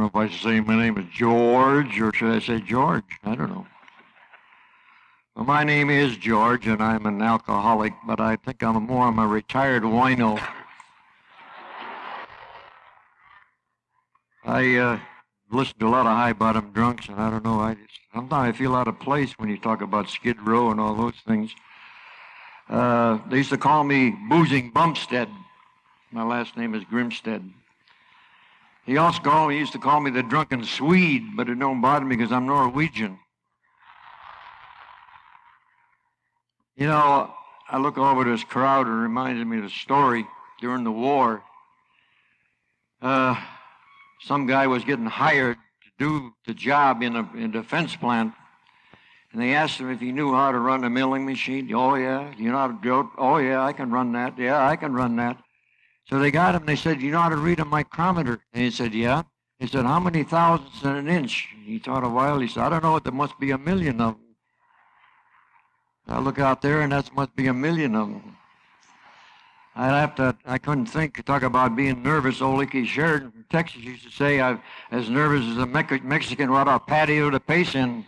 know if I should say my name is George or should I say George? I don't know. Well, my name is George, and I'm an alcoholic, but I think I'm a retired wino. I listen to a lot of high-bottom drunks, and I don't know, sometimes I feel out of place when you talk about Skid Row and all those things. They used to call me Boozing Bumstead. My last name is Grimstead. He used to call me the Drunken Swede, but it don't bother me because I'm Norwegian. You know, I look over this crowd and it reminds me of a story during the war. Some guy was getting hired to do the job in a defense plant, and they asked him if he knew how to run a milling machine. Oh, yeah. You know how to do it? Oh, yeah, I can run that. Yeah, I can run that. So they got him, and they said, you know how to read a micrometer? And he said, yeah. He said, how many thousandths in an inch? He thought a while. He said, I don't know. There must be 1 million of them. I look out there, and that must be 1 million of them. I couldn't think. Talk about being nervous. Old Icky Sheridan from Texas used to say, I'm as nervous as a Mexican right off patio to pace in.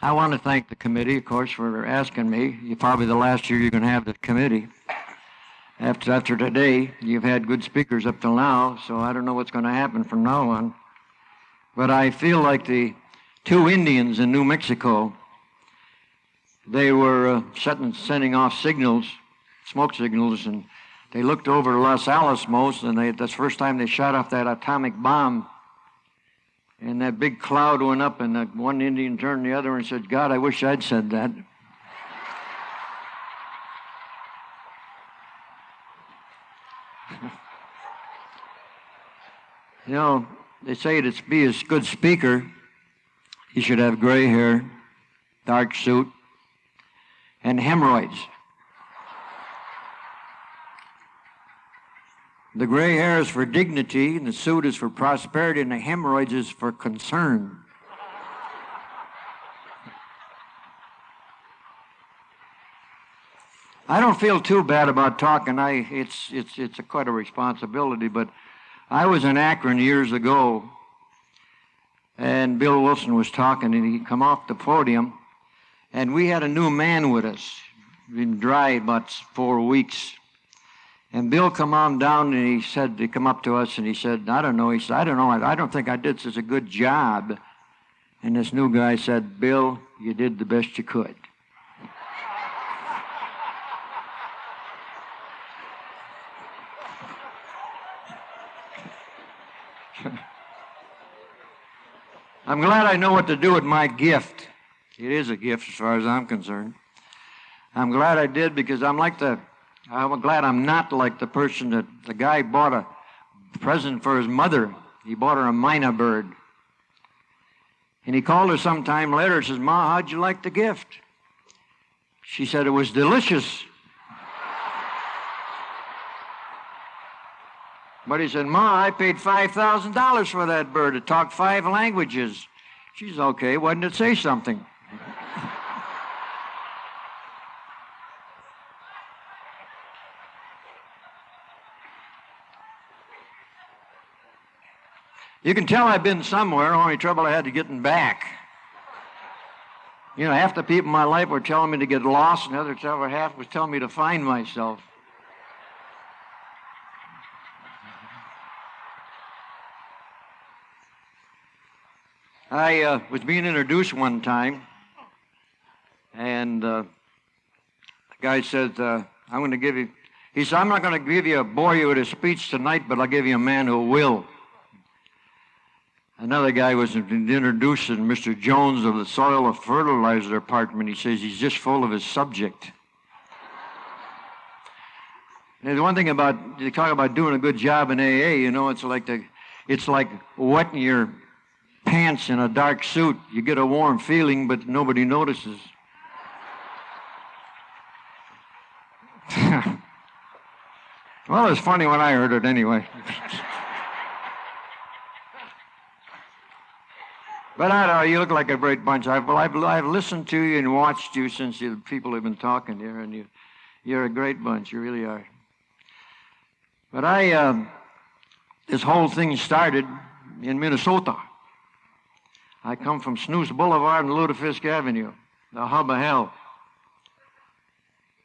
I want to thank the committee, of course, for asking me. Probably the last year you're going to have the committee. After today, you've had good speakers up till now, so I don't know what's going to happen from now on. But I feel like the 2 Indians in New Mexico, they were sending off signals, smoke signals, and they looked over Los Alamos, and that's the first time they shot off that atomic bomb. And that big cloud went up, and that one Indian turned to the other and said, God, I wish I'd said that. You know, they say to be a good speaker, you should have gray hair, dark suit, and hemorrhoids. The gray hair is for dignity, and the suit is for prosperity, and the hemorrhoids is for concern. I don't feel too bad about talking. It's quite a responsibility, but I was in Akron years ago, and Bill Wilson was talking, and he come off the podium, and we had a new man with us. Been dry about 4 weeks. And Bill come on down, and he said, he come up to us, and he said, I don't know. He said, I don't know. I don't think I did such a good job. And this new guy said, Bill, you did the best you could. I'm glad I know what to do with my gift. It is a gift as far as I'm concerned. I'm glad I did because I'm glad I'm not like the person that the guy bought a present for his mother. He bought her a mynah bird. And he called her sometime later and says, Ma, how'd you like the gift? She said, it was delicious. But he said, Ma, I paid $5,000 for that bird. It talked 5 languages. She's okay. Why didn't it say something? You can tell I've been somewhere, only trouble I had to getting back. You know, half the people in my life were telling me to get lost, and the other half was telling me to find myself. I was being introduced one time, and the guy said, I'm going to give you, he said, I'm not going to bore you with a speech tonight, but I'll give you a man who will. Another guy was introducing Mr. Jones of the Soil and Fertilizer Department. He says he's just full of his subject. There's one thing about, you talk about doing a good job in AA, you know, it's like wetting your pants in a dark suit. You get a warm feeling, but nobody notices. Well, it's funny when I heard it anyway. But I don't know, you look like a great bunch. I've listened to you and watched you since people have been talking here, and you're a great bunch. You really are. But this whole thing started in Minnesota. I come from Snooze Boulevard and Lutefisk Avenue, the hub of hell.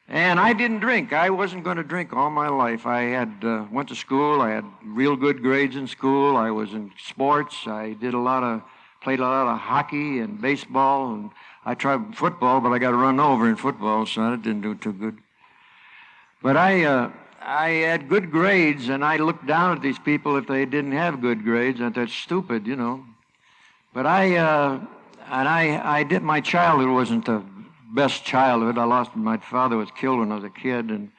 And I didn't drink. I wasn't going to drink all my life. I had went to school. I had real good grades in school. I was in sports. I played a lot of hockey and baseball, and I tried football, but I got run over in football, so that didn't do too good. But I had good grades, and I looked down at these people if they didn't have good grades. I thought, that's stupid, you know. But I did. My childhood wasn't the best childhood. My father was killed when I was a kid, and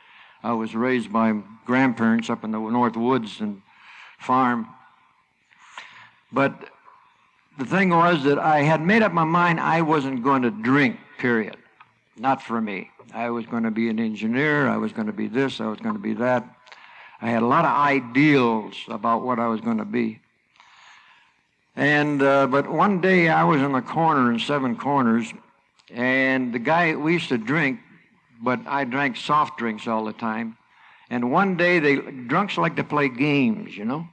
I was raised by grandparents up in the North Woods and farm. But the thing was that I had made up my mind I wasn't going to drink, period. Not for me. I was going to be an engineer. I was going to be this. I was going to be that. I had a lot of ideals about what I was going to be. And but one day I was in a corner in Seven Corners, and the guy, we used to drink, but I drank soft drinks all the time. And one day drunks like to play games, you know.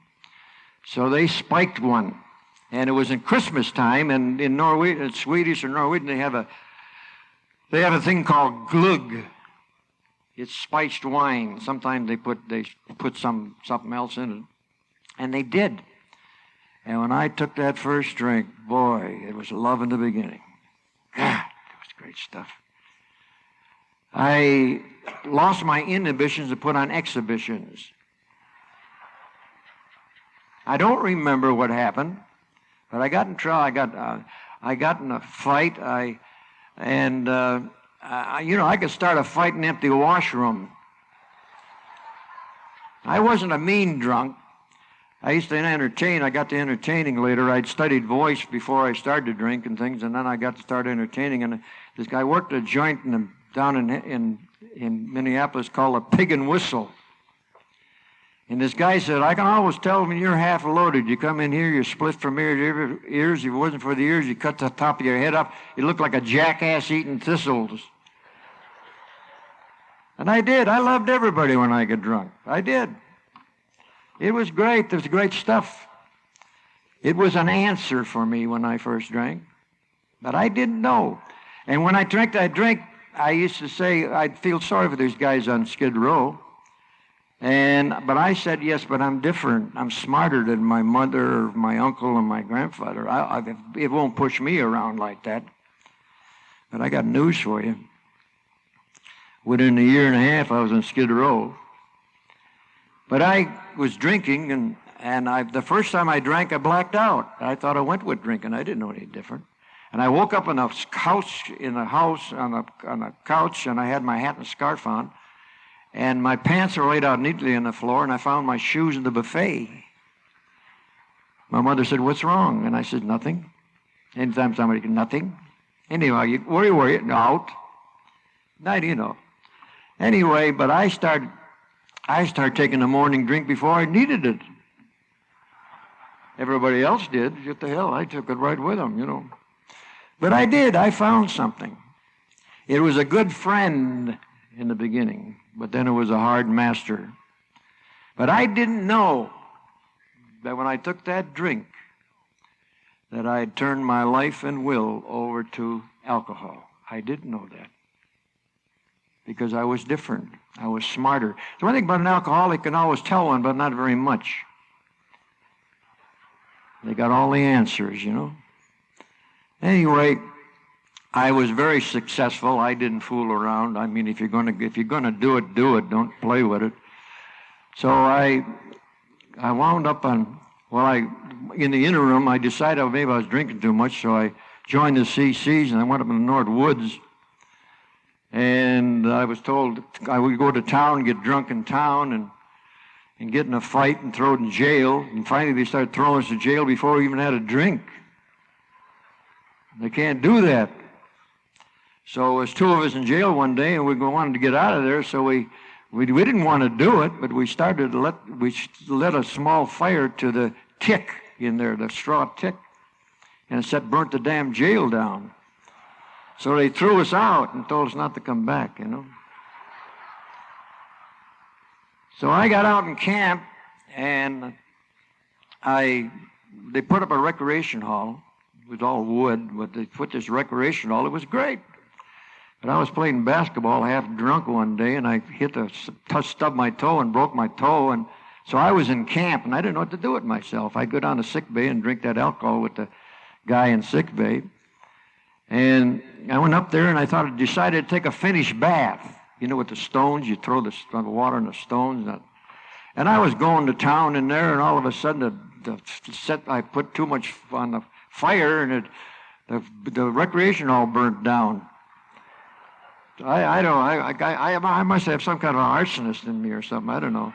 So they spiked one. And it was in Christmas time, and in Norwegian, Swedish or Norwegian, they have a thing called glug. It's spiced wine. Sometimes they put something else in it. And they did. And when I took that first drink, boy, it was love in the beginning. God, it was great stuff. I lost my inhibitions and put on exhibitions. I don't remember what happened, but I got in trouble. I got in a fight. I could start a fight in an empty washroom. I wasn't a mean drunk. I used to entertain. I got to entertaining later. I'd studied voice before I started to drink and things, and then I got to start entertaining. And this guy worked a joint down in Minneapolis called a Pig and Whistle. And this guy said, I can always tell when you're half loaded. You come in here, you're split from ear to ears. If it wasn't for the ears, you cut the top of your head up. You look like a jackass eating thistles. And I did. I loved everybody when I got drunk. I did. It was great. It was great stuff. It was an answer for me when I first drank. But I didn't know. And when I drank that drink, I used to say, I'd feel sorry for these guys on Skid Row. But I said, yes, but I'm different. I'm smarter than my mother, my uncle, and my grandfather. It won't push me around like that. But I got news for you. Within a year and a half, I was on Skid Row. But I was drinking, and the first time I drank, I blacked out. I thought I went with drinking. I didn't know any different. And I woke up on a couch in the house, on a couch, and I had my hat and scarf on. And my pants were laid out neatly on the floor, and I found my shoes in the buffet. My mother said, what's wrong? And I said, nothing. Anytime somebody can, nothing. Anyway, where were you? Out. Now, you know. Anyway, but I started taking a morning drink before I needed it. Everybody else did. What the hell? I took it right with them, you know. But I did. I found something. It was a good friend in the beginning, but then it was a hard master. But I didn't know that when I took that drink that I'd turned my life and will over to alcohol. I didn't know that because I was different. I was smarter. The one thing about an alcoholic can always tell one, but not very much. They got all the answers, you know. Anyway, I was very successful. I didn't fool around. I mean, if you're gonna do it, do it. Don't play with it. So I wound up on. In the interim, I decided maybe I was drinking too much, so I joined the CCs and I went up in the North Woods. And I was told I would go to town, get drunk in town, and get in a fight and thrown in jail. And finally, they started throwing us in jail before we even had a drink. They can't do that. So there's two of us in jail one day, and we wanted to get out of there. So we didn't want to do it, but we lit a small fire to the tick in there, the straw tick, and it burnt the damn jail down. So they threw us out and told us not to come back, you know. So I got out in camp, and they put up a recreation hall. It was all wood, but they put this recreation hall. It was great. But I was playing basketball half drunk one day, and I stubbed my toe and broke my toe, and so I was in camp, and I didn't know what to do with myself. I'd go down to sick bay and drink that alcohol with the guy in sick bay. And I went up there, and I decided to take a Finnish bath. You know, with the stones, you throw the water in the stones. And I was going to town in there, and all of a sudden, I put too much on the fire, and the recreation hall burnt down. I must have some kind of an arsonist in me or something. I don't know.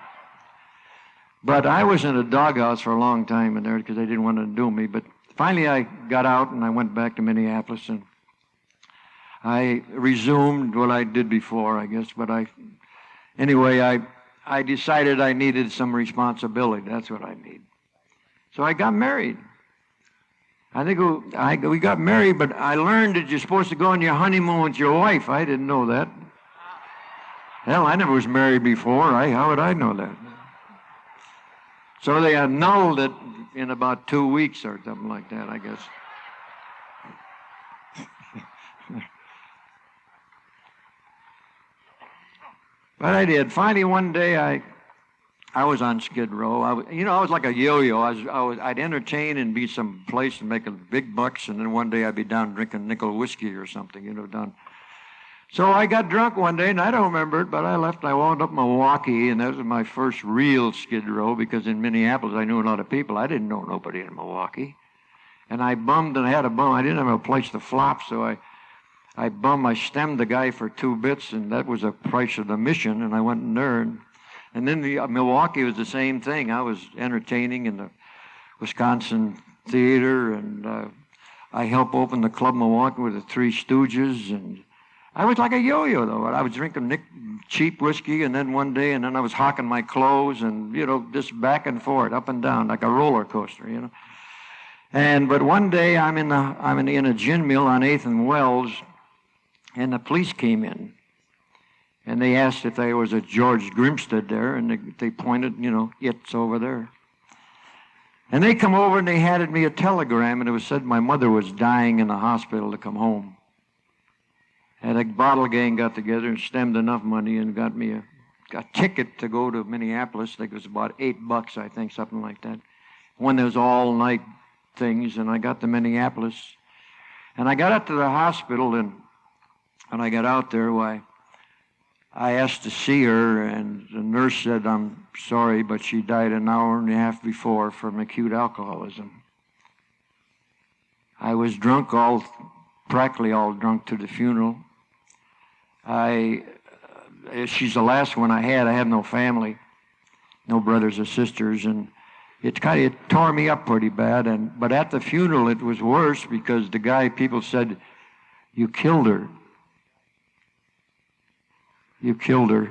But I was in a doghouse for a long time in there because they didn't want to do me. But finally I got out and I went back to Minneapolis and I resumed what I did before, I guess. But anyway, I decided I needed some responsibility. That's what I need. So I got married. I think we got married, but I learned that you're supposed to go on your honeymoon with your wife. I didn't know that. Hell, I never was married before. How would I know that? So they annulled it in about 2 weeks or something like that, I guess. But I did. Finally, one day, I was on Skid Row. I was like a yo-yo. I'd entertain and be some place and make big bucks, and then one day I'd be down drinking nickel whiskey or something, down. So I got drunk one day, and I don't remember it, but I left. I wound up in Milwaukee, and that was my first real Skid Row, because in Minneapolis I knew a lot of people. I didn't know nobody in Milwaukee. And I bummed, and I had a bum. I didn't have a place to flop, so I stemmed the guy for 2 bits, and that was the price of the mission, and I went in there, and then Milwaukee was the same thing. I was entertaining in the Wisconsin Theater, and I helped open the Club Milwaukee with the Three Stooges, and I was like a yo-yo, though. I was drinking cheap whiskey, and then one day, and then I was hawking my clothes, and, just back and forth, up and down, like a roller coaster, But one day, I'm in a gin mill on 8th and Wells, and the police came in. And they asked if there was a George Grimstead there, and they pointed, it's over there. And they come over and they handed me a telegram, and it was said my mother was dying in the hospital to come home. And a bottle gang got together and stemmed enough money and got me a ticket to go to Minneapolis. I think it was about $8, I think, something like that. One of those all-night things, and I got to Minneapolis. And I got up to the hospital, and when I got out there, I asked to see her, and the nurse said, "I'm sorry, but she died an hour and a half before from acute alcoholism." I was drunk, practically all drunk to the funeral. She's the last one I had. I have no family, no brothers or sisters, and it tore me up pretty bad. But at the funeral, it was worse because people said, "You killed her. You killed her.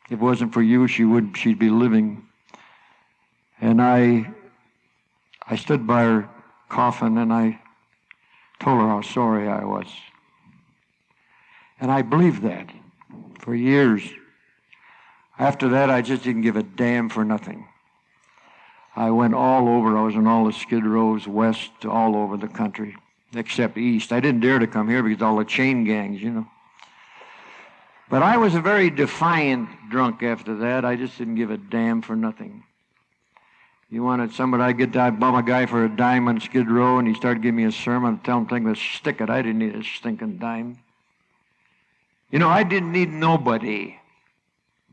If it wasn't for you, she'd be living." And I stood by her coffin and I told her how sorry I was. And I believed that for years. After that, I just didn't give a damn for nothing. I went all over. I was in all the Skid Rows, west, all over the country, except east. I didn't dare to come here because all the chain gangs, But I was a very defiant drunk after that. I just didn't give a damn for nothing. You wanted somebody, I'd bum a guy for a dime on Skid Row, and he started giving me a sermon and tell him to stick it. I didn't need a stinking dime. I didn't need nobody.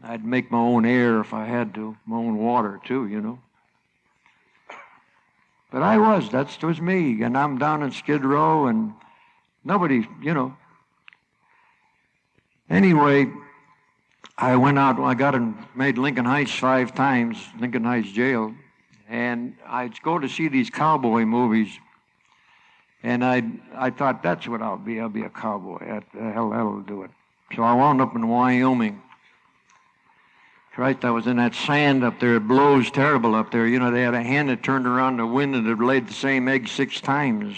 I'd make my own air if I had to, my own water too, But that was me, and I'm down in Skid Row, and nobody, Anyway, I went out, I got and made Lincoln Heights 5 times, Lincoln Heights Jail, and I'd go to see these cowboy movies, and I thought, that's what I'll be a cowboy. That'll do it. So I wound up in Wyoming. Christ, I was in that sand up there. It blows terrible up there. They had a hen that turned around the wind and it laid the same egg 6 times.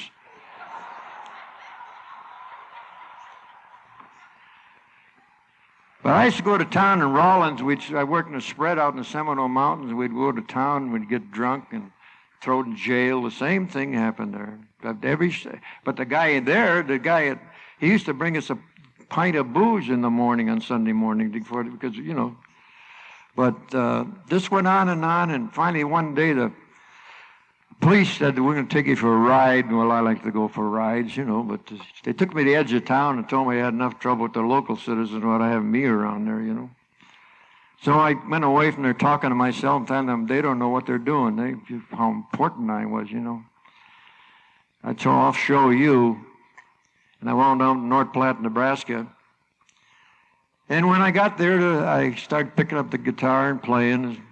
But I used to go to town in Rawlins. I worked in a spread out in the Seminole Mountains. We'd go to town, we'd get drunk and thrown in jail. The same thing happened there. But the guy he used to bring us a pint of booze in the morning on Sunday morning because, you know. But this went on, and finally one day the police said, we're going to take you for a ride. Well, I like to go for rides, you know, but they took me to the edge of town and told me I had enough trouble with the local citizens without having me around there, you know. So I went away from there talking to myself and telling them they don't know what they're doing. How important I was, you know. So I'll show you. And I wound up in North Platte, Nebraska. And when I got there, I started picking up the guitar and playing.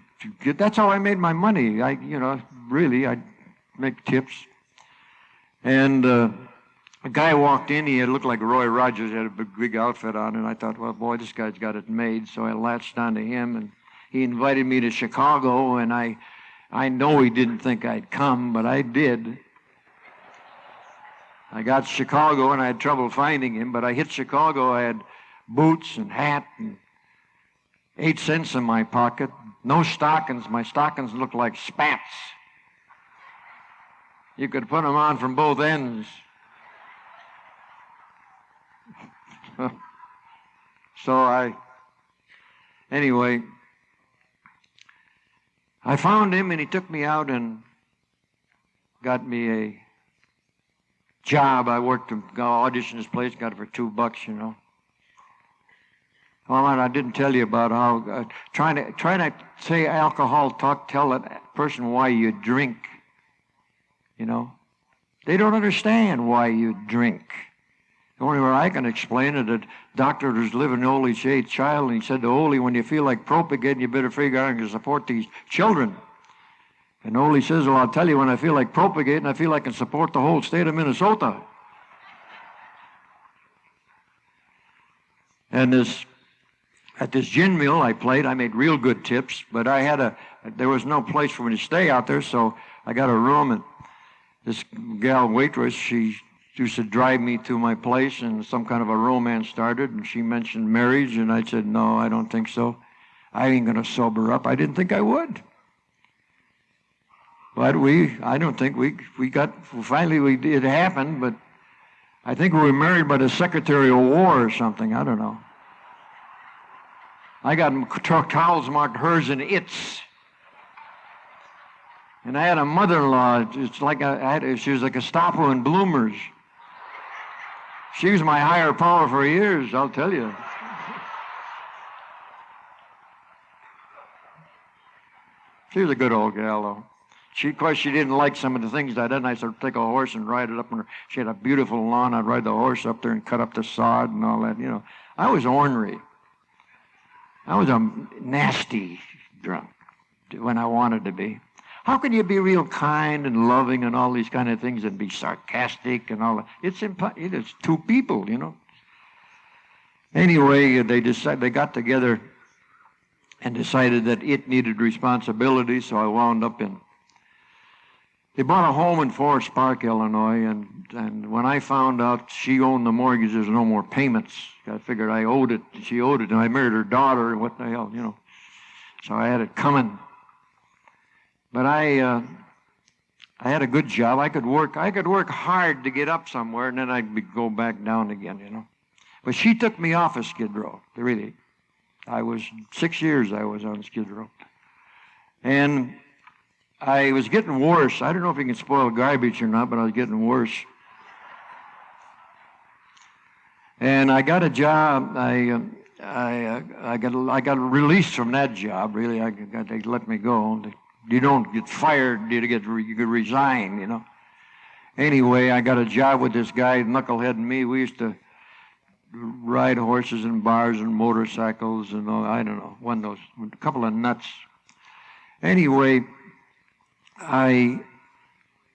That's how I made my money. I'd make tips. And a guy walked in. He looked like Roy Rogers. He had a big outfit on. And I thought, well, boy, this guy's got it made. So I latched onto him. And he invited me to Chicago. And I know he didn't think I'd come, but I did. I got to Chicago, and I had trouble finding him. But I hit Chicago. I had boots and hat and 8 cents in my pocket. No stockings. My stockings looked like spats. You could put them on from both ends. Anyway, I found him, and he took me out and got me a job. I worked to audition his place, got it for $2, you know. Well, I didn't tell you about how trying to say alcohol tell a person why you drink. You know, they don't understand why you drink. The only way I can explain it, a doctor was living an old age child, and he said to Ole, when you feel like propagating, you better figure out how to support these children. And Ole says, well, I'll tell you, when I feel like propagating, I feel like I can support the whole state of Minnesota. And at this gin mill I played, I made real good tips, but there was no place for me to stay out there, so I got a room, and this gal waitress, she used to drive me to my place, and some kind of a romance started, and she mentioned marriage, and I said, no, I don't think so. I ain't going to sober up. I didn't think I would. But I don't think it happened, but I think we were married by the Secretary of War or something. I don't know. I got towels marked hers and its. And I had a mother-in-law. It's like she was like a Gestapo in bloomers. She was my higher power for years, I'll tell you. She was a good old gal, though. Of course, she didn't like some of the things I did, and I started to take a horse and ride it up. And she had a beautiful lawn. I'd ride the horse up there and cut up the sod and all that. You know, I was ornery. I was a nasty drunk when I wanted to be. How can you be real kind and loving and all these kind of things and be sarcastic and all that? It's two people, you know. Anyway, they got together and decided that it needed responsibility, so I wound up they bought a home in Forest Park, Illinois, and when I found out she owned the mortgage, there's no more payments. I figured I owed it. She owed it, and I married her daughter, and what the hell, you know. So I had it coming. But I had a good job. I could work hard to get up somewhere, and then I'd go back down again, you know. But she took me off of Skid Row, really. 6 years I was on Skid Row. And I was getting worse. I don't know if you can spoil garbage or not, but I was getting worse. And I got a job. I got released from that job. Really, they let me go. You don't get fired. You could resign. You know. Anyway, I got a job with this guy, knucklehead and me. We used to ride horses and bars and motorcycles and all. I don't know, a couple of nuts. Anyway, I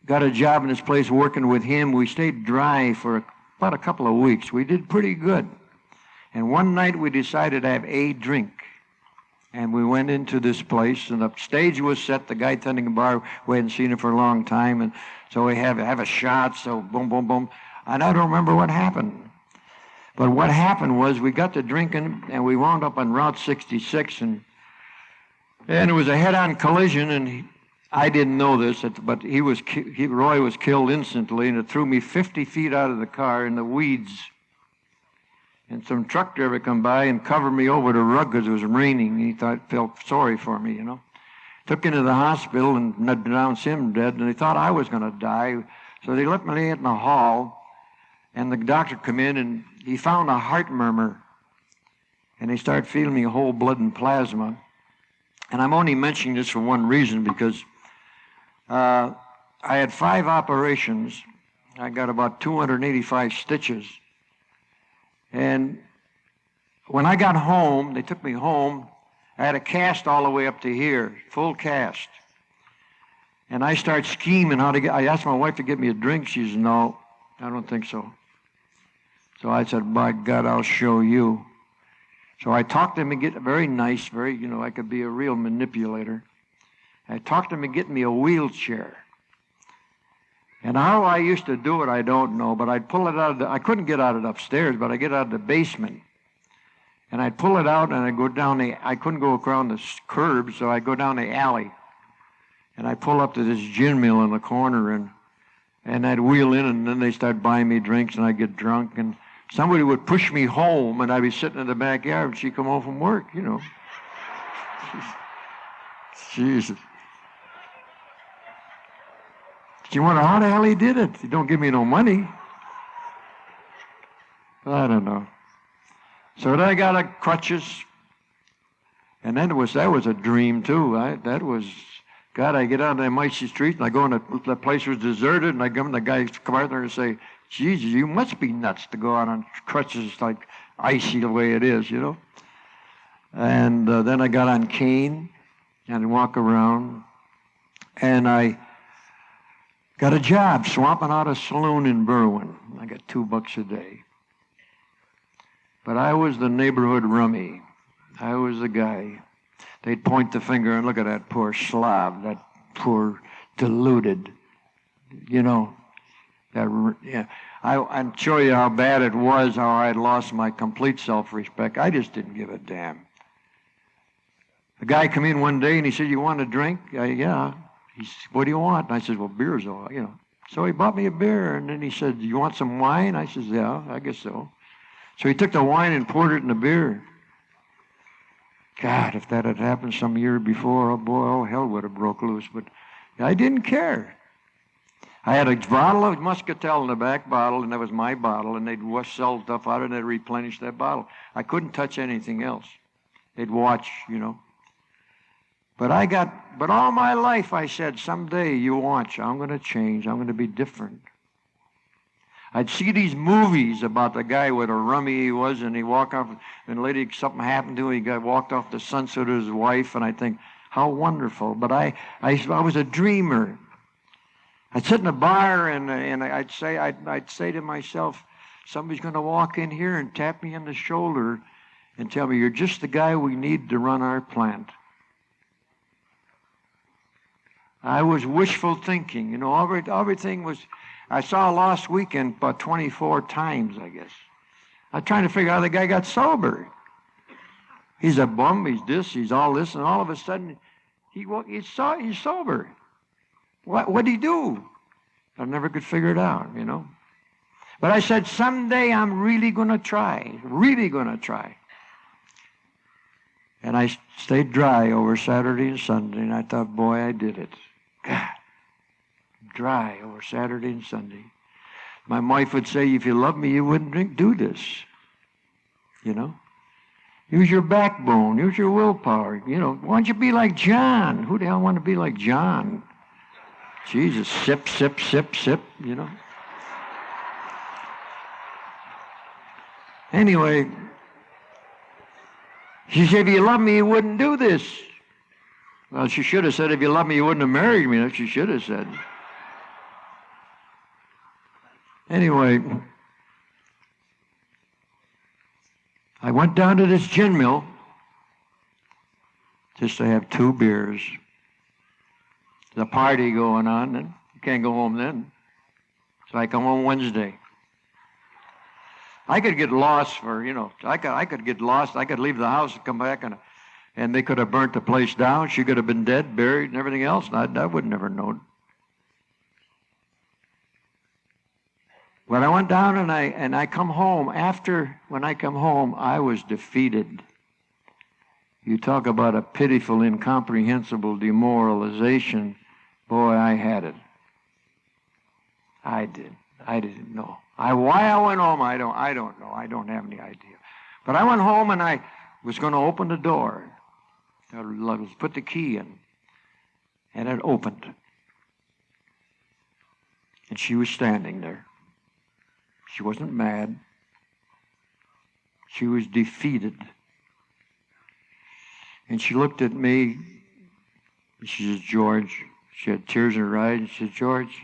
got a job in this place working with him. We stayed dry for about a couple of weeks. We did pretty good. And one night we decided to have a drink. And we went into this place, and the stage was set. The guy tending the bar, we hadn't seen him for a long time. And so we have a shot, so boom, boom, boom. And I don't remember what happened. But what happened was we got to drinking, and we wound up on Route 66, and it was a head-on collision, and I didn't know this, but Roy was killed instantly, and it threw me 50 feet out of the car in the weeds. And some truck driver come by and covered me over the rug because it was raining. He felt sorry for me, Took me to the hospital and announced him dead, and they thought I was going to die. So they let me lay in the hall, and the doctor come in, and he found a heart murmur. And they started feeding me whole blood and plasma. And I'm only mentioning this for one reason, because I had 5 operations. I got about 285 stitches. And when I got home, they took me home, I had a cast all the way up to here, full cast. And I started scheming I asked my wife to get me a drink. She said, no, I don't think so. So I said, by God, I'll show you. So I talked to him and get very nice, I could be a real manipulator. I talked to him and get me a wheelchair. And how I used to do it, I don't know, but I'd pull it out I couldn't get out of it upstairs, but I'd get out of the basement. And I'd pull it out, and I'd go down I couldn't go around the curb, so I'd go down the alley. And I'd pull up to this gin mill in the corner, and I'd wheel in, and then they start buying me drinks, and I'd get drunk, and somebody would push me home, and I'd be sitting in the backyard, and she'd come home from work, Jesus. You wonder how the hell he did it. He don't give me no money. I don't know. So then I got a crutches, and then that was a dream too. I get out on the Mighty Street, and I go in the place was deserted, and I come, the guy come out there and say, Jesus, you must be nuts to go out on crutches like icy the way it is, And then I got on cane and walk around, and I got a job swapping out a saloon in Berwyn. I got $2 a day. But I was the neighborhood rummy. I was the guy. They'd point the finger and look at that poor slob, that poor deluded, I'd show you how bad it was, how I'd lost my complete self-respect. I just didn't give a damn. The guy come in one day and he said, you want a drink? Yeah. He said, what do you want? And I said, well, beer's all, So he bought me a beer, and then he said, you want some wine? I said, yeah, I guess so. So he took the wine and poured it in the beer. God, if that had happened some year before, oh boy, all hell would have broke loose. But I didn't care. I had a bottle of Muscatel in the back bottle, and that was my bottle, and they'd sell stuff out and they'd replenish that bottle. I couldn't touch anything else. They'd watch, But all my life I said, someday you watch, I'm going to change, I'm going to be different. I'd see these movies about the guy with a rummy he was, and he walked off, and lady, something happened to him, he walked off the sunset with his wife, and I think, how wonderful. But I was a dreamer. I'd sit in a bar, and I'd say to myself, somebody's going to walk in here and tap me on the shoulder and tell me, you're just the guy we need to run our plant. I was wishful thinking, everything was. I saw Lost Weekend about 24 times, I guess. I'm trying to figure out how the guy got sober. He's a bum, he's this, he's all this, and all of a sudden, he's sober. What'd he do? I never could figure it out, But I said, someday I'm really going to try. And I stayed dry over Saturday and Sunday, and I thought, boy, I did it. God. Dry over Saturday and Sunday. My wife would say, if you love me, you wouldn't do this. Use your backbone. Use your willpower. Why don't you be like John? Who the hell want to be like John? Jesus, sip, sip, sip, sip, Anyway, she said, if you love me, you wouldn't do this. Well, she should have said, if you love me, you wouldn't have married me. That's what she should have said. Anyway, I went down to this gin mill just to have 2 beers. There's a party going on, and you can't go home then. So I come home Wednesday. I could get lost for, I could get lost. I could leave the house and come back, and they could have burnt the place down. She could have been dead, buried, and everything else, and I would never known. But I went down and I come home. When I come home, I was defeated. You talk about a pitiful, incomprehensible demoralization. Boy, I had it. I did. I didn't know. Why I went home, I don't know. I don't have any idea. But I went home and I was going to open the door. I was put the key in. And it opened. And she was standing there. She wasn't mad. She was defeated. And she looked at me. She said, George. She had tears in her eyes. And she said, George,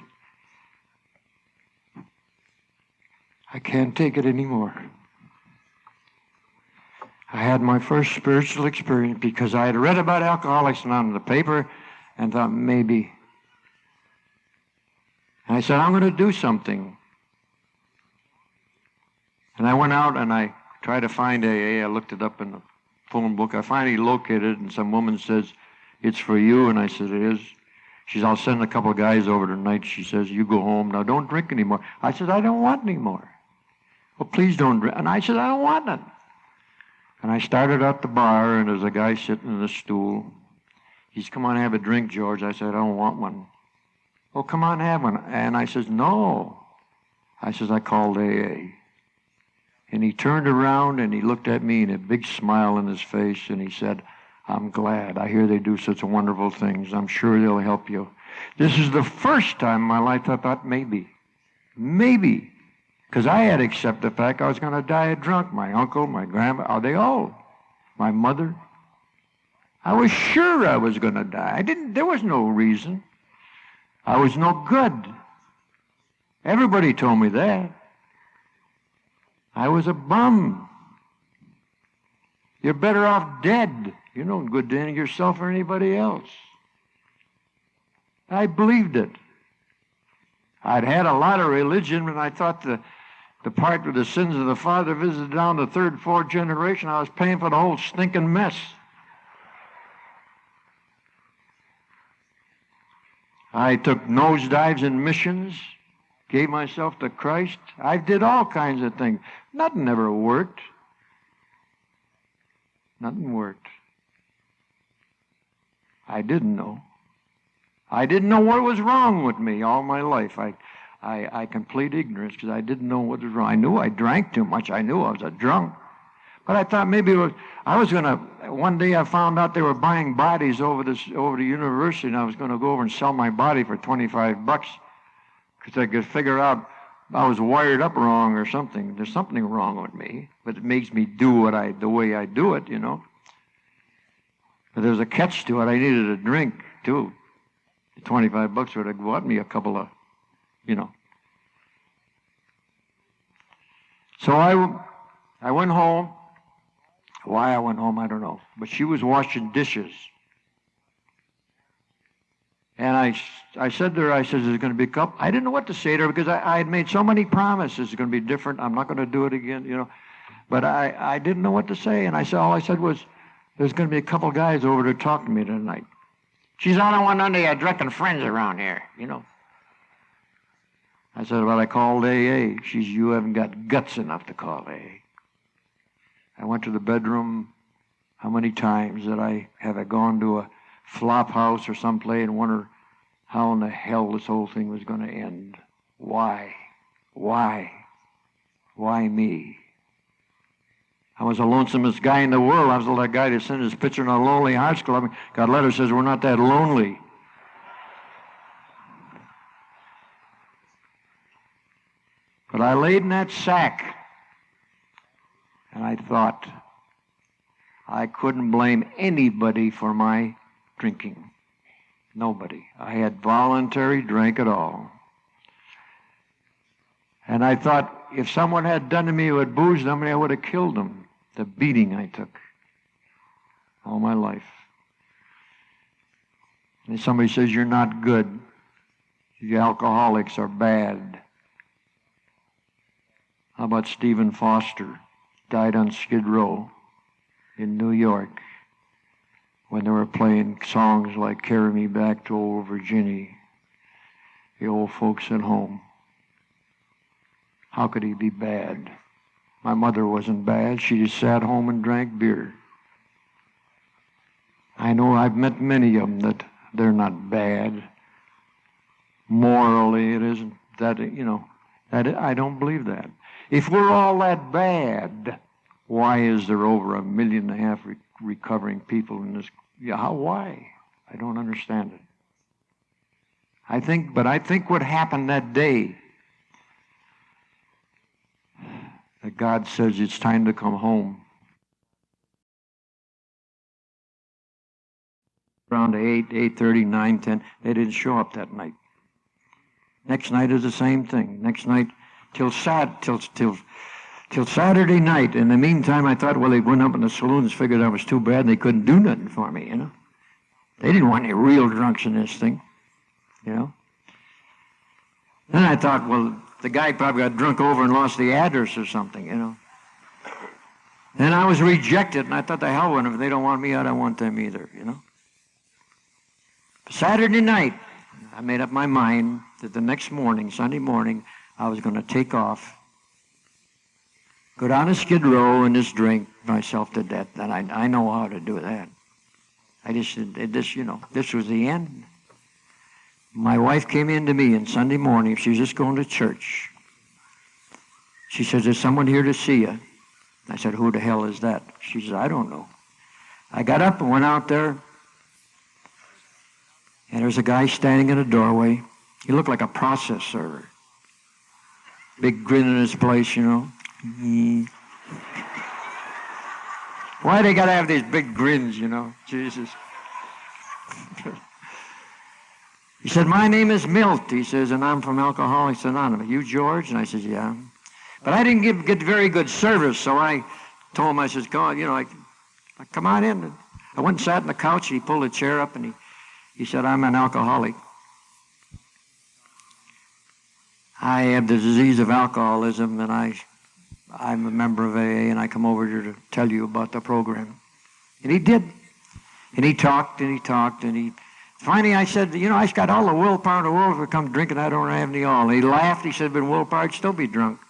I can't take it anymore. I had my first spiritual experience because I had read about Alcoholics Anonymous in the paper and thought maybe. And I said, I'm going to do something. And I went out and I tried to find AA. I looked it up in the phone book. I finally located it, and some woman says, it's for you. And I said, it is. She says, I'll send a couple of guys over tonight. She says, you go home. Now, don't drink anymore. I said, I don't want any more. Well, please don't drink. And I said, I don't want none. And I started at the bar, and there's a guy sitting in the stool. He says, come on, have a drink, George. I said, I don't want one. Oh, come on, have one. And I says, no. I says, I called AA. And he turned around and he looked at me and a big smile on his face and he said, I'm glad. I hear they do such wonderful things. I'm sure they'll help you. This is the first time in my life I thought maybe. Because I had accepted the fact I was going to die a drunk. My uncle, my grandma, they all. My mother. I was sure I was going to die. There was no reason. I was no good. Everybody told me that. I was a bum. You're better off dead. You're no good to yourself or anybody else. I believed it. I'd had a lot of religion, and I thought the part where the sins of the father visited down the third, fourth generation, I was paying for the whole stinking mess. I took nosedives in missions. Gave myself to Christ. I did all kinds of things. Nothing ever worked. Nothing worked. I didn't know. I didn't know what was wrong with me all my life. I complete ignorance because I didn't know what was wrong. I knew I drank too much. I knew I was a drunk. But I thought maybe one day I found out they were buying bodies over the university, and I was going to go over and sell my body for $25. Because I could figure out I was wired up wrong or something. There's something wrong with me, but it makes me do the way I do it, But there's a catch to it. I needed a drink, too. The $25 would have bought me a couple of, So I went home. Why I went home, I don't know. But she was washing dishes. And I said to her, I said, there's going to be a cup. I didn't know what to say to her because I had made so many promises. It's going to be different. I'm not going to do it again, But I didn't know what to say. And all I said was, there's going to be a couple guys over to talk to me tonight. She's, I don't want none of your drinking friends around here, I said, well, I called AA. She's, you haven't got guts enough to call AA. I went to the bedroom. How many times have I gone to a flop house or someplace and wonder how in the hell this whole thing was going to end? Why? Why me? I was the lonesomest guy in the world. I was the guy that sent his picture in a Lonely Hearts Club. Got a letter that says we're not that lonely. But I laid in that sack and I thought I couldn't blame anybody for my drinking. Nobody. I had voluntary drink at all. And I thought if someone had done to me who had boozed them, I would have killed them. The beating I took all my life. And somebody says, you're not good. You alcoholics are bad. How about Stephen Foster? Died on Skid Row in New York when they were playing songs like Carry Me Back to Old Virginia, the old folks at home. How could he be bad? My mother wasn't bad. She just sat home and drank beer. I know I've met many of them that they're not bad. Morally, it isn't that, I don't believe that. If we're all that bad, why is there over 1.5 million recovering people in this? Yeah, why? I don't understand it. I think what happened that day, that God says it's time to come home. Around 8, 8:30, 9, 10, they didn't show up that night. Next night is the same thing. Next night till Saturday night. In the meantime, I thought, well, they went up in the saloons, figured that was too bad, and they couldn't do nothing for me, They didn't want any real drunks in this thing, Then I thought, well, the guy probably got drunk over and lost the address or something, Then I was rejected, and I thought, the hell with them. If they don't want me, I don't want them either, Saturday night, I made up my mind that the next morning, Sunday morning, I was going to take off, go down to Skid Row and just drink myself to death. And I know how to do that. This was the end. My wife came in to me on Sunday morning. She was just going to church. She says, there's someone here to see you. I said, who the hell is that? She says, I don't know. I got up and went out there. And there's a guy standing in a doorway. He looked like a process server. Big grin in his place, Why they got to have these big grins, Jesus. He said, my name is Milt, he says, and I'm from Alcoholics Anonymous. You, George? And I said, yeah. But I didn't get very good service, so I told him, I said, God, come on in. I went and sat on the couch, and he pulled a chair up, and he said, I'm an alcoholic. I have the disease of alcoholism, and I'm a member of AA, and I come over here to tell you about the program. And he did. And he talked, and finally I said, I got all the willpower in the world to come drinking. I don't have any all. And he laughed. He said, but willpower, I'd still be drunk.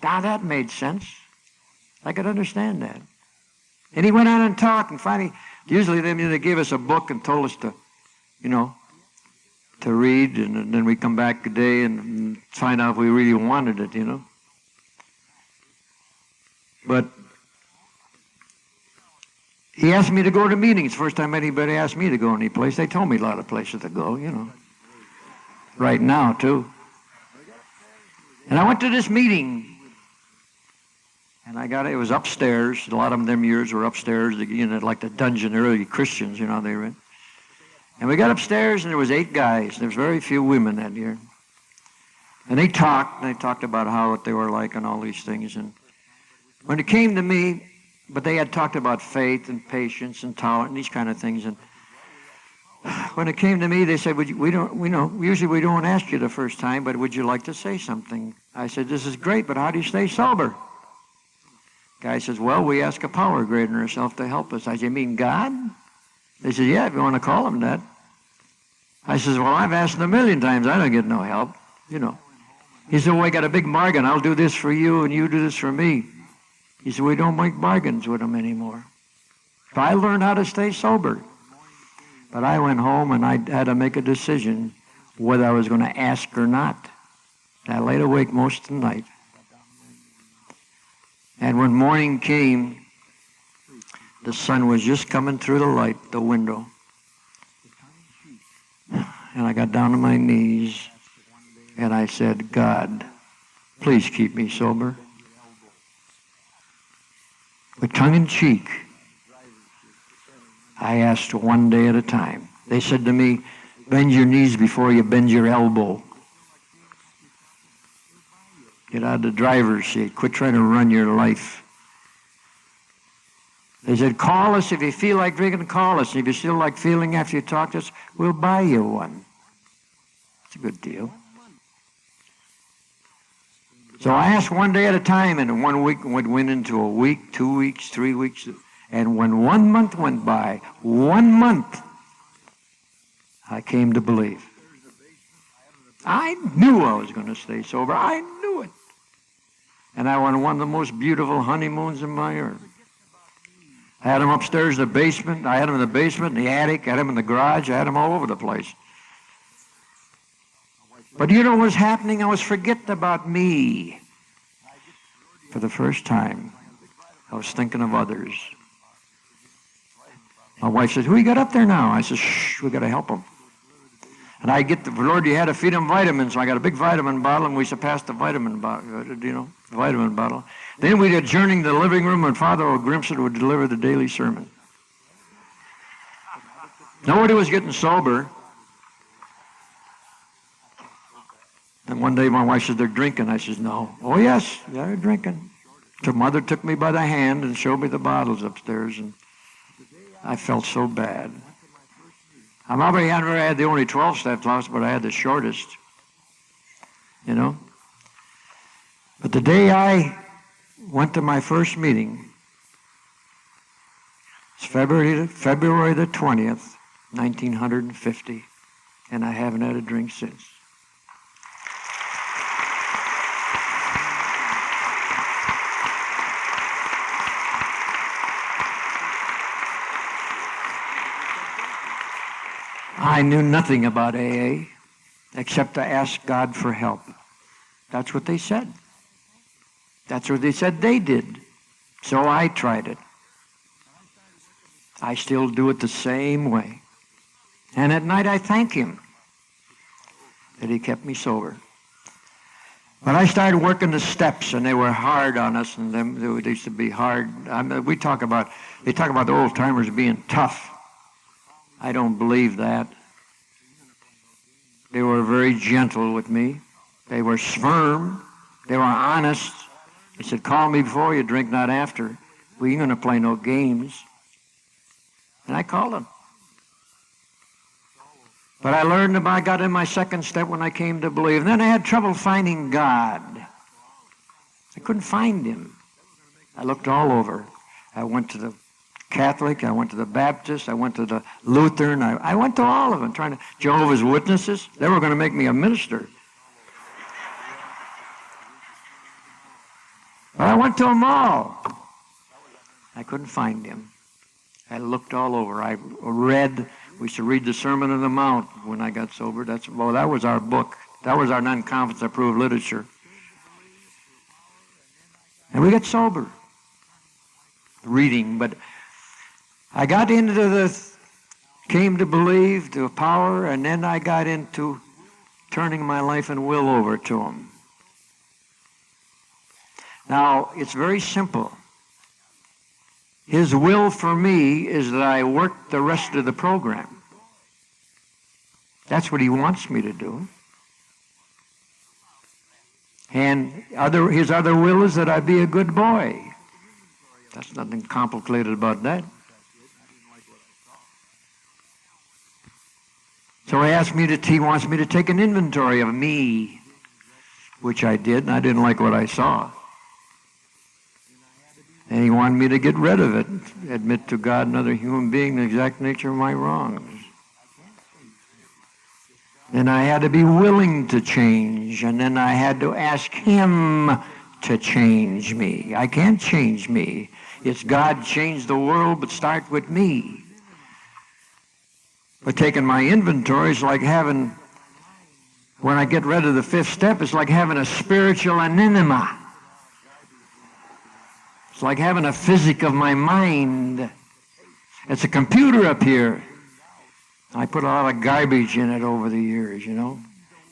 Now that made sense. I could understand that. And he went on and talked, and finally, usually they gave us a book and told us to read, and then we come back a day and find out if we really wanted it, But he asked me to go to meetings. First time anybody asked me to go any place. They told me a lot of places to go, Right now, too. And I went to this meeting, and it was upstairs. A lot of them years were upstairs, like the dungeon, early Christians, they were in. And we got upstairs, and there was 8 guys. There was very few women that year. And they talked about what they were like and all these things. And when it came to me, but they had talked about faith and patience and tolerance and these kind of things. And when it came to me, they said, usually we don't ask you the first time, but would you like to say something? I said, this is great, but how do you stay sober? Guy says, well, we ask a power greater than ourselves to help us. I said, you mean God? They said, yeah, if you want to call him that. I says, well, I've asked him 1,000,000 times. I don't get no help, He said, well, I got a big bargain. I'll do this for you, and you do this for me. He said, we don't make bargains with him anymore. So I learned how to stay sober. But I went home, and I had to make a decision whether I was going to ask or not. And I laid awake most of the night. And when morning came, the sun was just coming through the window. And I got down on my knees, and I said, God, please keep me sober. With tongue in cheek, I asked one day at a time. They said to me, bend your knees before you bend your elbow. Get out of the driver's seat. Quit trying to run your life. They said, call us if you feel like drinking, call us. And if you still like feeling after you talk to us, we'll buy you one. It's a good deal. So I asked one day at a time, and 1 week went into a week, 2 weeks, 3 weeks. And when 1 month went by, 1 month, I came to believe. I knew I was going to stay sober. I knew it. And I went on one of the most beautiful honeymoons in my earth. I had them upstairs in the basement. I had them in the basement, in the attic. I had them in the garage. I had them all over the place. But you know what was happening? I was forgetting about me. For the first time, I was thinking of others. My wife says, who you got up there now? I said, shh, we got to help them. And I get the Lord, you had to feed them vitamins. So I got a big vitamin bottle, and we used to pass the vitamin bottle. Then we'd adjourning to the living room, and Father Grimson would deliver the daily sermon. Nobody was getting sober. And one day my wife said, they're drinking. I said, no. Oh, yes, they're drinking. So Mother took me by the hand and showed me the bottles upstairs, and I felt so bad. I probably never had the only 12-step class, but I had the shortest, you know. But the day I went to my first meeting, it's February the 20th, 1950, and I haven't had a drink since. I knew nothing about AA except to ask God for help. That's what they said. That's what they said they did. So I tried it. I still do it the same way. And at night I thank Him that He kept me sober. But I started working the steps, and they were hard on us, and they used to be hard. They talk about the old timers being tough. I don't believe that. They were very gentle with me. They were firm. They were honest. They said, call me before you drink, not after. We ain't going to play no games. And I called them. But I learned I got in my second step when I came to believe. And then I had trouble finding God. I couldn't find Him. I looked all over. I went to the Catholic, I went to the Baptist, I went to the Lutheran, I went to all of them, trying to, Jehovah's Witnesses, they were going to make me a minister. But I went to them all. I couldn't find Him. I looked all over. I read, we used to read the Sermon on the Mount when I got sober. That was our book. That was our non-conference approved literature. And we got sober. Reading, but I got into came to believe, to power, and then I got into turning my life and will over to Him. Now, it's very simple. His will for me is that I work the rest of the program. That's what He wants me to do. And His other will is that I be a good boy. That's nothing complicated about that. So He wants me to take an inventory of me, which I did, and I didn't like what I saw. And He wanted me to get rid of it, admit to God and other human being the exact nature of my wrongs. And I had to be willing to change, and then I had to ask Him to change me. I can't change me. It's God changed the world, but start with me. But taking my inventory is like having, when I get rid of the fifth step, it's like having a spiritual enema. It's like having a physic of my mind. It's a computer up here. I put a lot of garbage in it over the years, you know.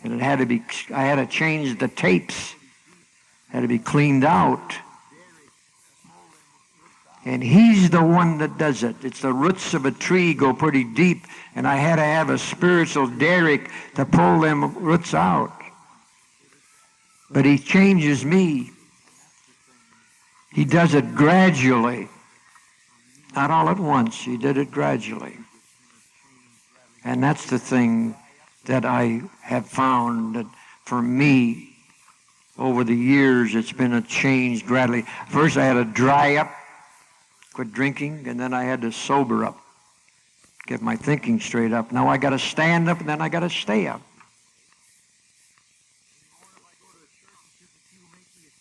And I had to change the tapes. It had to be cleaned out. And He's the one that does it. It's the roots of a tree go pretty deep, and I had to have a spiritual derrick to pull them roots out. But He changes me. He does it gradually. Not all at once. He did it gradually. And that's the thing that I have found that for me over the years, it's been a change gradually. First, I had to dry up, quit drinking, and then I had to sober up, get my thinking straight up. Now I got to stand up, and then I got to stay up.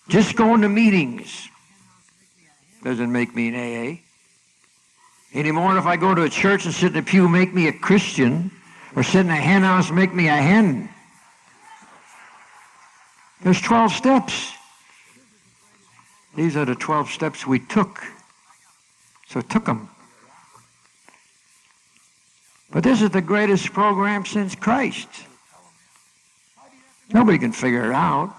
Just going to meetings doesn't make me an AA. Anymore, if I go to a church and sit in a pew, make me a Christian, or sit in a hen house, make me a hen. There's 12 steps. These are the 12 steps we took. So took them. But this is the greatest program since Christ. Nobody can figure it out.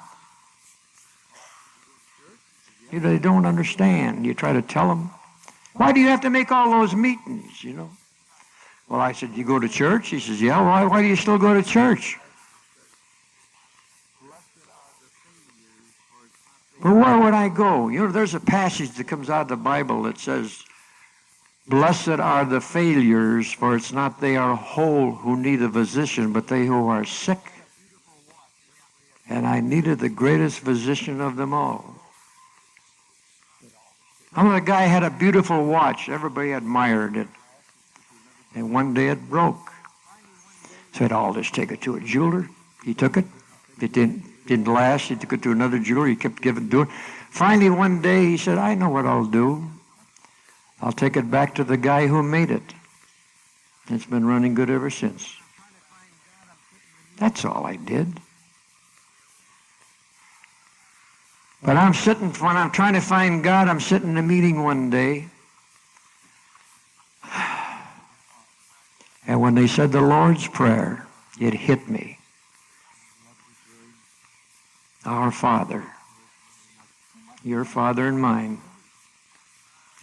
They don't understand. You try to tell them. Why do you have to make all those meetings, Well, I said, you go to church? He says, yeah. Why do you still go to church? But where would I go? There's a passage that comes out of the Bible that says, blessed are the failures, for it's not they are whole who need a physician, but they who are sick. And I needed the greatest physician of them all. The guy had a beautiful watch. Everybody admired it. And one day it broke. Said, I'll just take it to a jeweler. He took it. It didn't last. He took it to another jeweler. He kept giving it to it. Finally, one day, he said, I know what I'll do. I'll take it back to the guy who made it. And it's been running good ever since. That's all I did. But when I'm trying to find God, I'm sitting in a meeting one day. And when they said the Lord's Prayer, it hit me. Our Father, your Father and mine,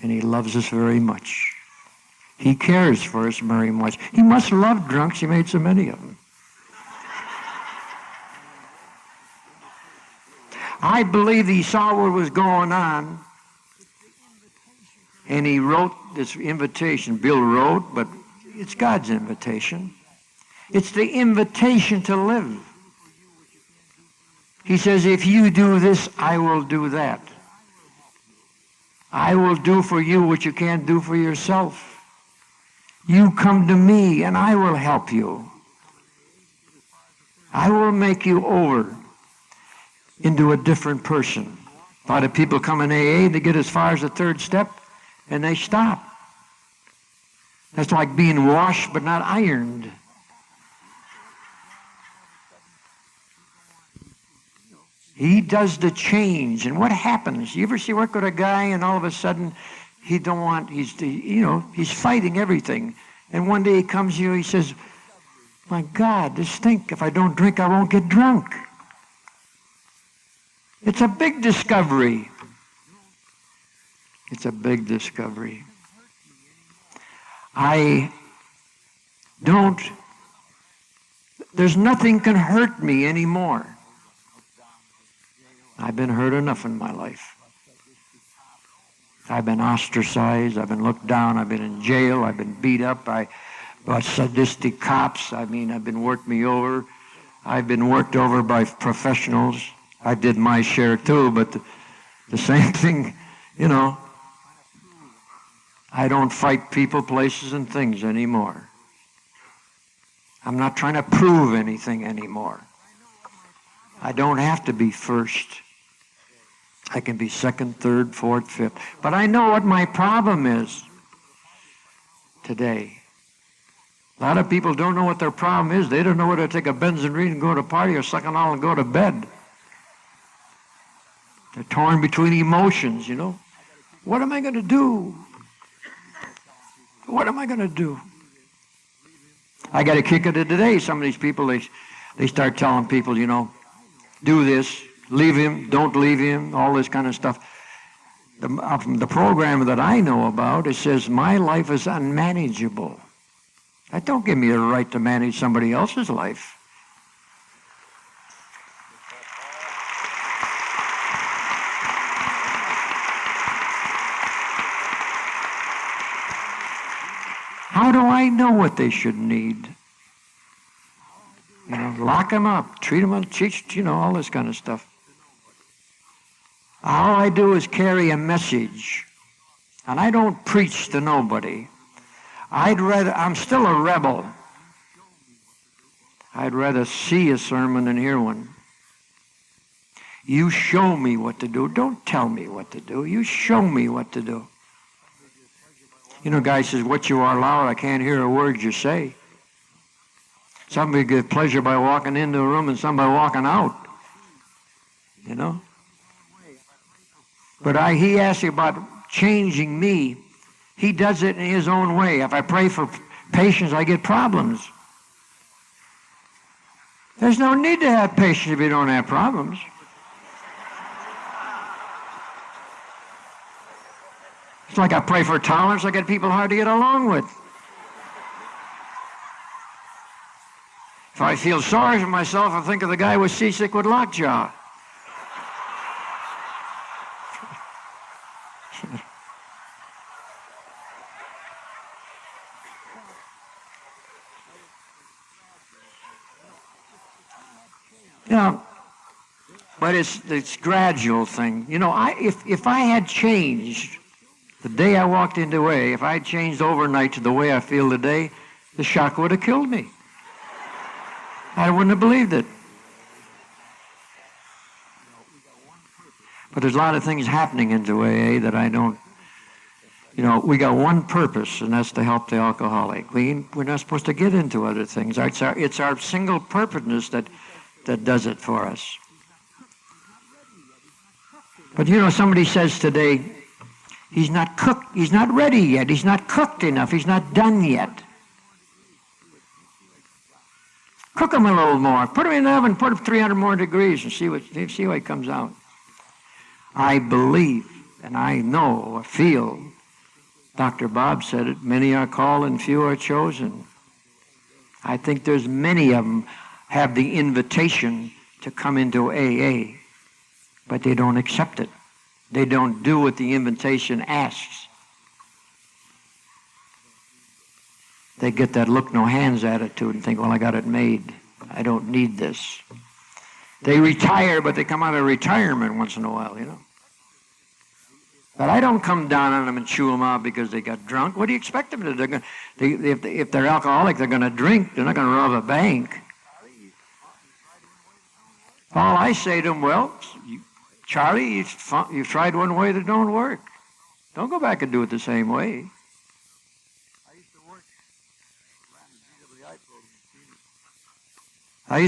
and He loves us very much. He cares for us very much. He must love drunks. He made so many of them. I believe He saw what was going on, and He wrote this invitation. Bill wrote, but it's God's invitation. It's the invitation to live. He says, if you do this, I will do that. I will do for you what you can't do for yourself. You come to me, and I will help you. I will make you over into a different person. A lot of people come in AA, they get as far as the third step, and they stop. That's like being washed but not ironed. He does the change. And what happens? You ever work with a guy and all of a sudden he's fighting everything. And one day he comes to you, he says, my God, this stink. If I don't drink, I won't get drunk. It's a big discovery. It's a big discovery. There's nothing can hurt me anymore. I've been hurt enough in my life. I've been ostracized. I've been looked down. I've been in jail. I've been beat up by sadistic cops. I've been worked me over. I've been worked over by professionals. I did my share too, but the same thing, I don't fight people, places, and things anymore. I'm not trying to prove anything anymore. I don't have to be first. I can be second, third, fourth, fifth. But I know what my problem is today. A lot of people don't know what their problem is. They don't know whether to take a Benzaprine and go to a party or suck it all and go to bed. They're torn between emotions, What am I going to do? What am I going to do? I got a kick at it today. Some of these people, they start telling people, do this, leave him, don't leave him, all this kind of stuff. The program that I know about, it says, my life is unmanageable. That don't give me the right to manage somebody else's life. How do I know what they should need? Lock them up, treat them, all this kind of stuff. All I do is carry a message, and I don't preach to nobody. I'm still a rebel. I'd rather see a sermon than hear one. You show me what to do. Don't tell me what to do. You show me what to do. You know, guy says, what you are loud, I can't hear a word you say. Somebody get pleasure by walking into a room and somebody walking out. You know? But he asked you about changing me. He does it in his own way. If I pray for patience, I get problems. There's no need to have patience if you don't have problems. It's like I pray for tolerance, I get people hard to get along with. If I feel sorry for myself, I think of the guy who was seasick with lockjaw. Yeah, but it's gradual thing. You know, if I had changed the day I walked into AA, if I had changed overnight to the way I feel today, the shock would have killed me. I wouldn't have believed it. But there's a lot of things happening into AA that I don't. You know, we got one purpose, and that's to help the alcoholic. We're not supposed to get into other things. It's our single purposeness that does it for us. But you know, somebody says today, he's not cooked, he's not ready yet, he's not cooked enough, he's not done yet. Cook him a little more. Put him in the oven, put him 300 more degrees and see what he comes out. I believe, and I know, I feel, Dr. Bob said it, many are called and few are chosen. I think there's many of them have the invitation to come into AA, but they don't accept it. They don't do what the invitation asks. They get that look no hands attitude and think, well, I got it made. I don't need this. They retire, but they come out of retirement once in a while, you know. But I don't come down on them and chew them out because they got drunk. What do you expect them to do? If they're alcoholic, they're going to drink. They're not going to rob a bank. All I say to them, well, Charlie, you've tried one way that don't work. Don't go back and do it the same way. I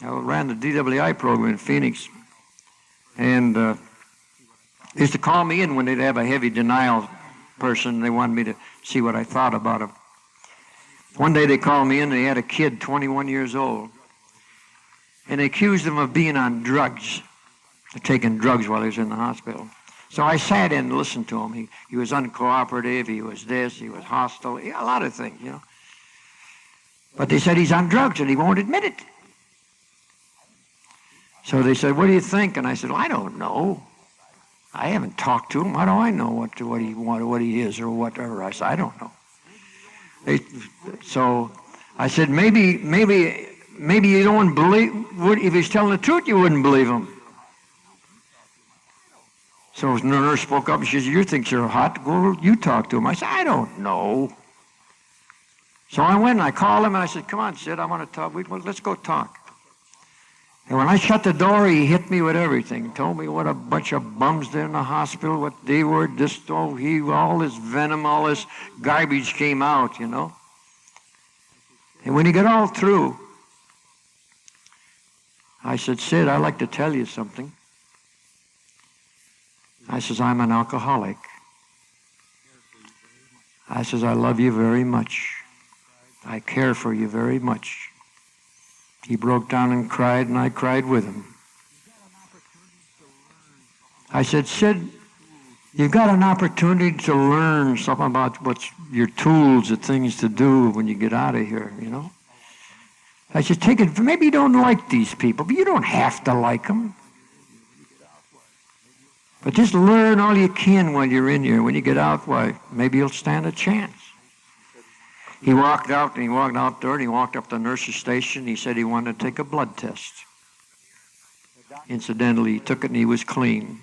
ran the DWI program in Phoenix, and they used to call me in when they'd have a heavy denial person. They wanted me to see what I thought about him. One day they called me in, they had a kid, 21 years old, and they accused him of being on drugs, taking drugs while he was in the hospital. So I sat in and listened to him. He was uncooperative, he was this, he was hostile, a lot of things, you know. But they said he's on drugs and he won't admit it. So they said, what do you think? And I said, well, I don't know. I haven't talked to him. How do I know what he is or whatever? I said, I don't know. So I said, maybe you don't believe, if he's telling the truth, you wouldn't believe him. So the nurse spoke up and she said, you think you're hot? Go, you talk to him. I said, I don't know. So I went and I called him and I said, come on, Sid, I want to talk. Let's go talk. And when I shut the door, he hit me with everything. Told me what a bunch of bums they're in the hospital, what they were, all this venom, all this garbage came out, you know. And when he got all through, I said, Sid, I'd like to tell you something. I says, I'm an alcoholic. I says, I love you very much. I care for you very much. He broke down and cried, and I cried with him. I said, Sid, you've got an opportunity to learn something about what's your tools, the things to do when you get out of here, you know. I said, take it. Maybe you don't like these people, but you don't have to like them. But just learn all you can while you're in here. When you get out, why, maybe you'll stand a chance. He walked out, and he walked out there, and he walked up to the nurse's station. He said he wanted to take a blood test. Incidentally, he took it and he was clean.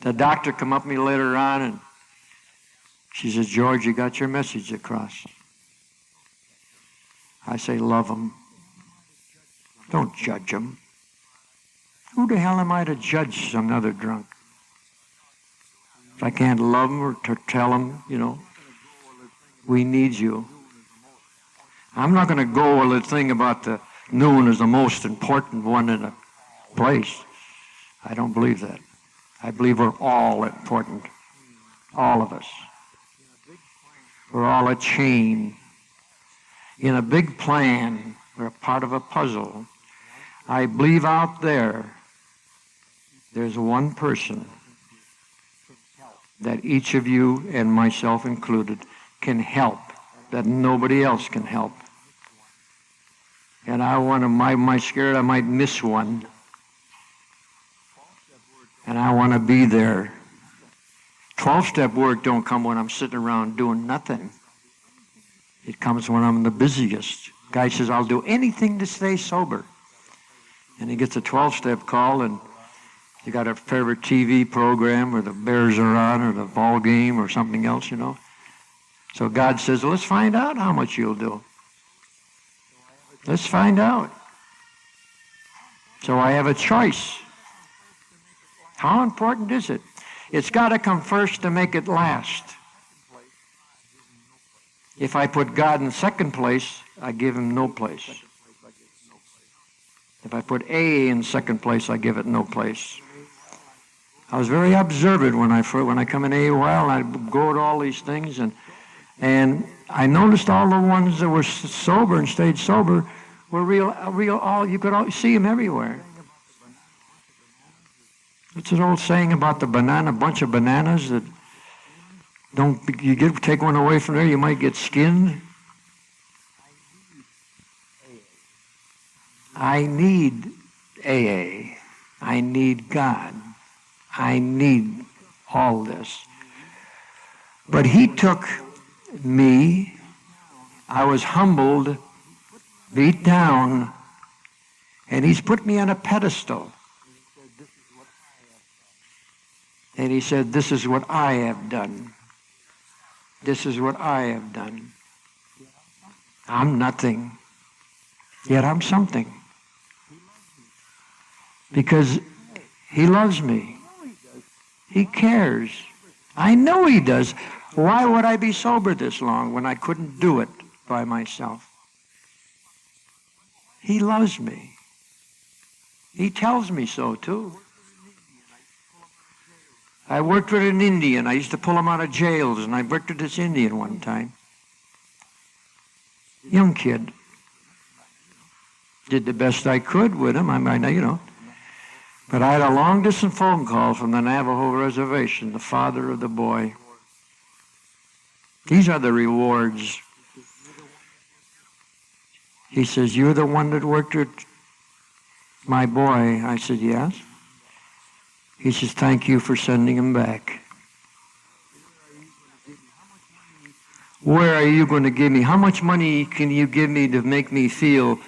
The doctor come up to me later on and she says, George, you got your message across. I say, love them. Don't judge them. Who the hell am I to judge another drunk? If I can't love them or to tell them, we need you. I'm not going to go with the thing about the noon is the most important one in a place. I don't believe that. I believe we're all important. All of us. We're all a chain. In a big plan, we're a part of a puzzle. I believe out there's one person that each of you, and myself included, can help, that nobody else can help. And I'm scared I might miss one. And I want to be there. 12-step work don't come when I'm sitting around doing nothing. It comes when I'm the busiest. Guy says, I'll do anything to stay sober. And he gets a 12-step call, and you got a favorite TV program where the Bears are on, or the ball game, or something else, So God says, let's find out how much you'll do. Let's find out. So I have a choice. How important is it? It's got to come first to make it last. If I put God in second place, I give him no place. If I put AA in second place, I give it no place. I was very observant when I come in AA a while, and I'd go to all these things, and I noticed all the ones that were sober and stayed sober were real. You could see them everywhere. It's an old saying about the bunch of bananas that take one away from there, you might get skinned. I need AA. I need God. I need all this. But he took me. I was humbled, beat down, and he's put me on a pedestal. And he said, this is what I have done. This is what I have done. I'm nothing, yet I'm something. Because he loves me. He cares. I know he does. Why would I be sober this long when I couldn't do it by myself? He loves me. He tells me so, too. I worked with an Indian. I used to pull him out of jails, and I worked with this Indian one time. Young kid. Did the best I could with him. But I had a long-distance phone call from the Navajo reservation, the father of the boy. These are the rewards. He says, you're the one that worked with my boy. I said, yes. He says, thank you for sending him back. Where are you going to give me? How much money can you give me to make me feel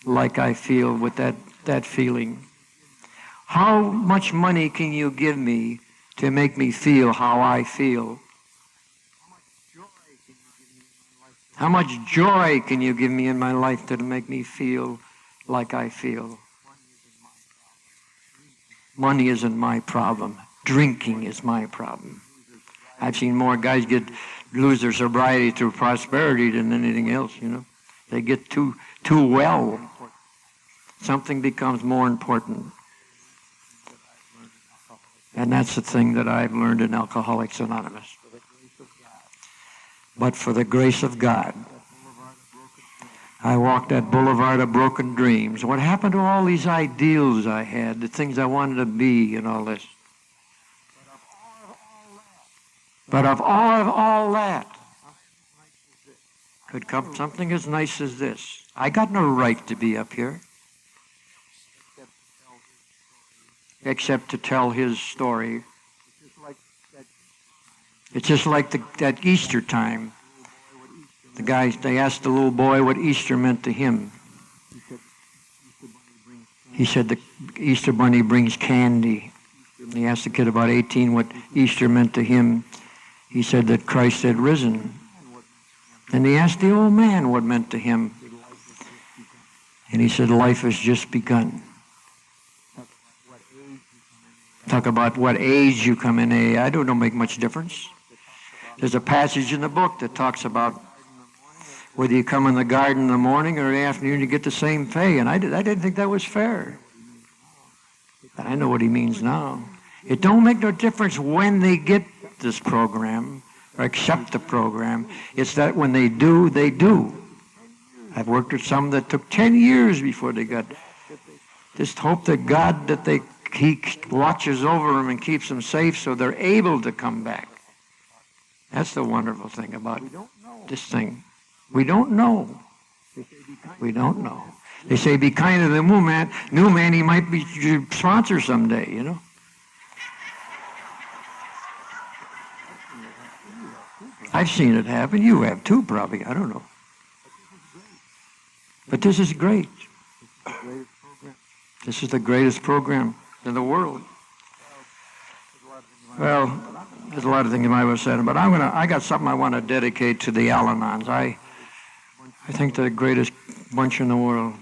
like I feel with that feeling? How much money can you give me to make me feel how I feel? How much joy can you give me in my life to make me feel like I feel? Money isn't my problem. Drinking is my problem. I've seen more guys lose their sobriety through prosperity than anything else, They get too well. Something becomes more important. And that's the thing that I've learned in Alcoholics Anonymous. But for the grace of God, I walked that boulevard of broken dreams. What happened to all these ideals I had, the things I wanted to be and all this? But of all that could come something as nice as this. I got no right to be up here except to tell his story. It's just like that Easter time. They asked the little boy what Easter meant to him. He said the Easter Bunny brings candy. He asked the kid about 18 what Easter meant to him. He said that Christ had risen. And he asked the old man what meant to him. And he said, life has just begun. Talk about what age you come in. I don't make much difference. There's a passage in the book that talks about whether you come in the garden in the morning or in the afternoon, you get the same pay. And I didn't think that was fair. But I know what he means now. It don't make no difference when they get this program or accept the program. It's that when they do, they do. I've worked with some that took 10 years before they got. Just hope that God, that He watches over them and keeps them safe so they're able to come back. That's the wonderful thing about this thing. We don't know. We don't know. They say be kind to the new man. New man, he might be your sponsor someday, you know. I've seen it happen. You have too, probably. I don't know. But this is great. This is the greatest program in the world. Well, there's a lot of things I was saying, but I got something I want to dedicate to the Al-Anons. I think they're the greatest bunch in the world.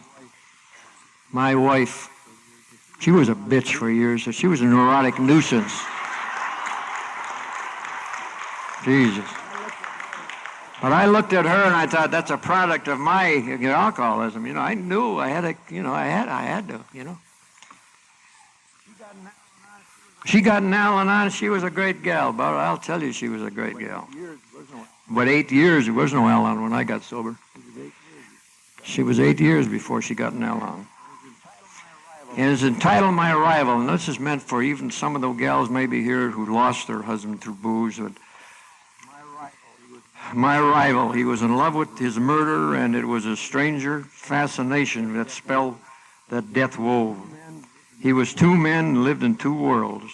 My wife, she was a bitch for years. So she was a neurotic nuisance. Jesus. But I looked at her and I thought that's a product of my alcoholism. You know, I knew I had to, I had to, She got an Al-Anon. She was a great gal, but I'll tell you, she was a great gal. But 8 years, there was no Al-Anon when I got sober. She was 8 years before she got an Al-Anon. And it's entitled My Arrival, and this is meant for even some of the gals maybe here who lost their husband through booze. But my Arrival, he was in love with his murderer, and it was a stranger fascination that spell that death wove. He was two men, lived in two worlds.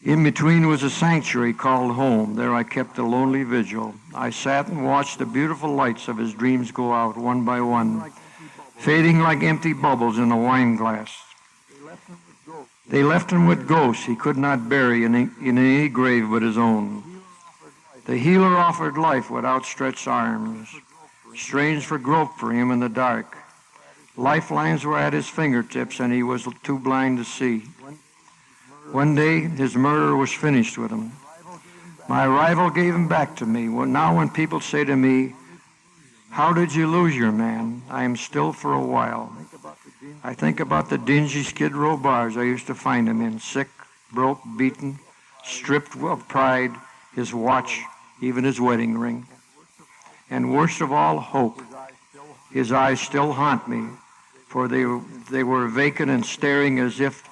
In between was a sanctuary called home. There I kept a lonely vigil. I sat and watched the beautiful lights of his dreams go out one by one, fading like empty bubbles in a wine glass. They left him with ghosts he could not bury in any grave but his own. The healer offered life with outstretched arms, strange for grope for him in the dark. Lifelines were at his fingertips, and he was too blind to see. One day, his murder was finished with him. My Arrival gave him back to me. Well, now when people say to me, how did you lose your man? I am still for a while. I think about the dingy Skid Row bars I used to find him in, sick, broke, beaten, stripped of pride, his watch, even his wedding ring. And worst of all, hope. His eyes still haunt me, for they were vacant and staring as if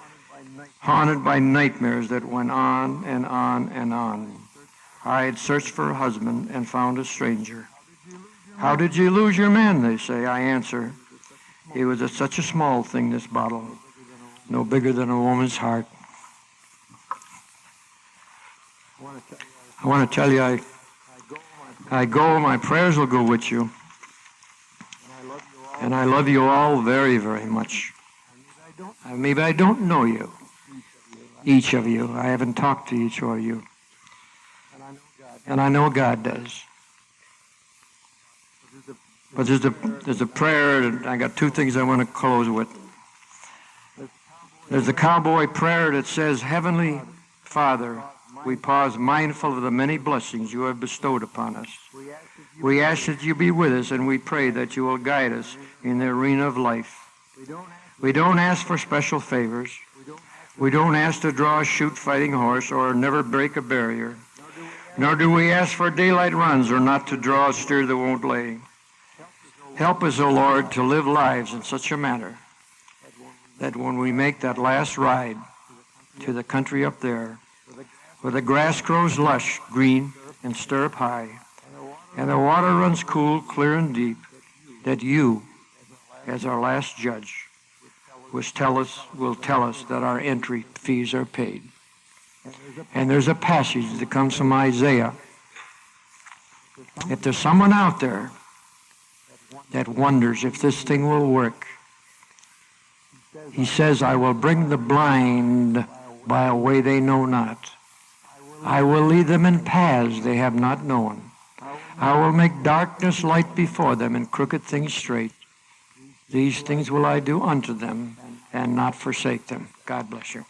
haunted by nightmares that went on and on and on. I had searched for a husband and found a stranger. How did you lose your man, they say. I answer, it was such a small thing, this bottle, no bigger than a woman's heart. I want to tell you, I go, my prayers will go with you. And I love you all very, very much. Maybe I don't know you, each of you. I haven't talked to each of you. And I know God does. But there's a prayer, and I got two things I want to close with. There's the cowboy prayer that says, Heavenly Father, we pause mindful of the many blessings you have bestowed upon us. We ask that you be with us, and we pray that you will guide us in the arena of life. We don't ask for special favors. We don't ask to draw a shoot-fighting horse or never break a barrier. Nor do we ask for daylight runs or not to draw a steer that won't lay. Help us, O Lord, to live lives in such a manner that when we make that last ride to the country up there, where the grass grows lush, green, and stirrup high, and the water runs cool, clear, and deep, that you, as our last judge, will tell us that our entry fees are paid. And there's a passage that comes from Isaiah. If there's someone out there that wonders if this thing will work, He says, I will bring the blind by a way they know not. I will lead them in paths they have not known. I will make darkness light before them and crooked things straight. These things will I do unto them and not forsake them. God bless you.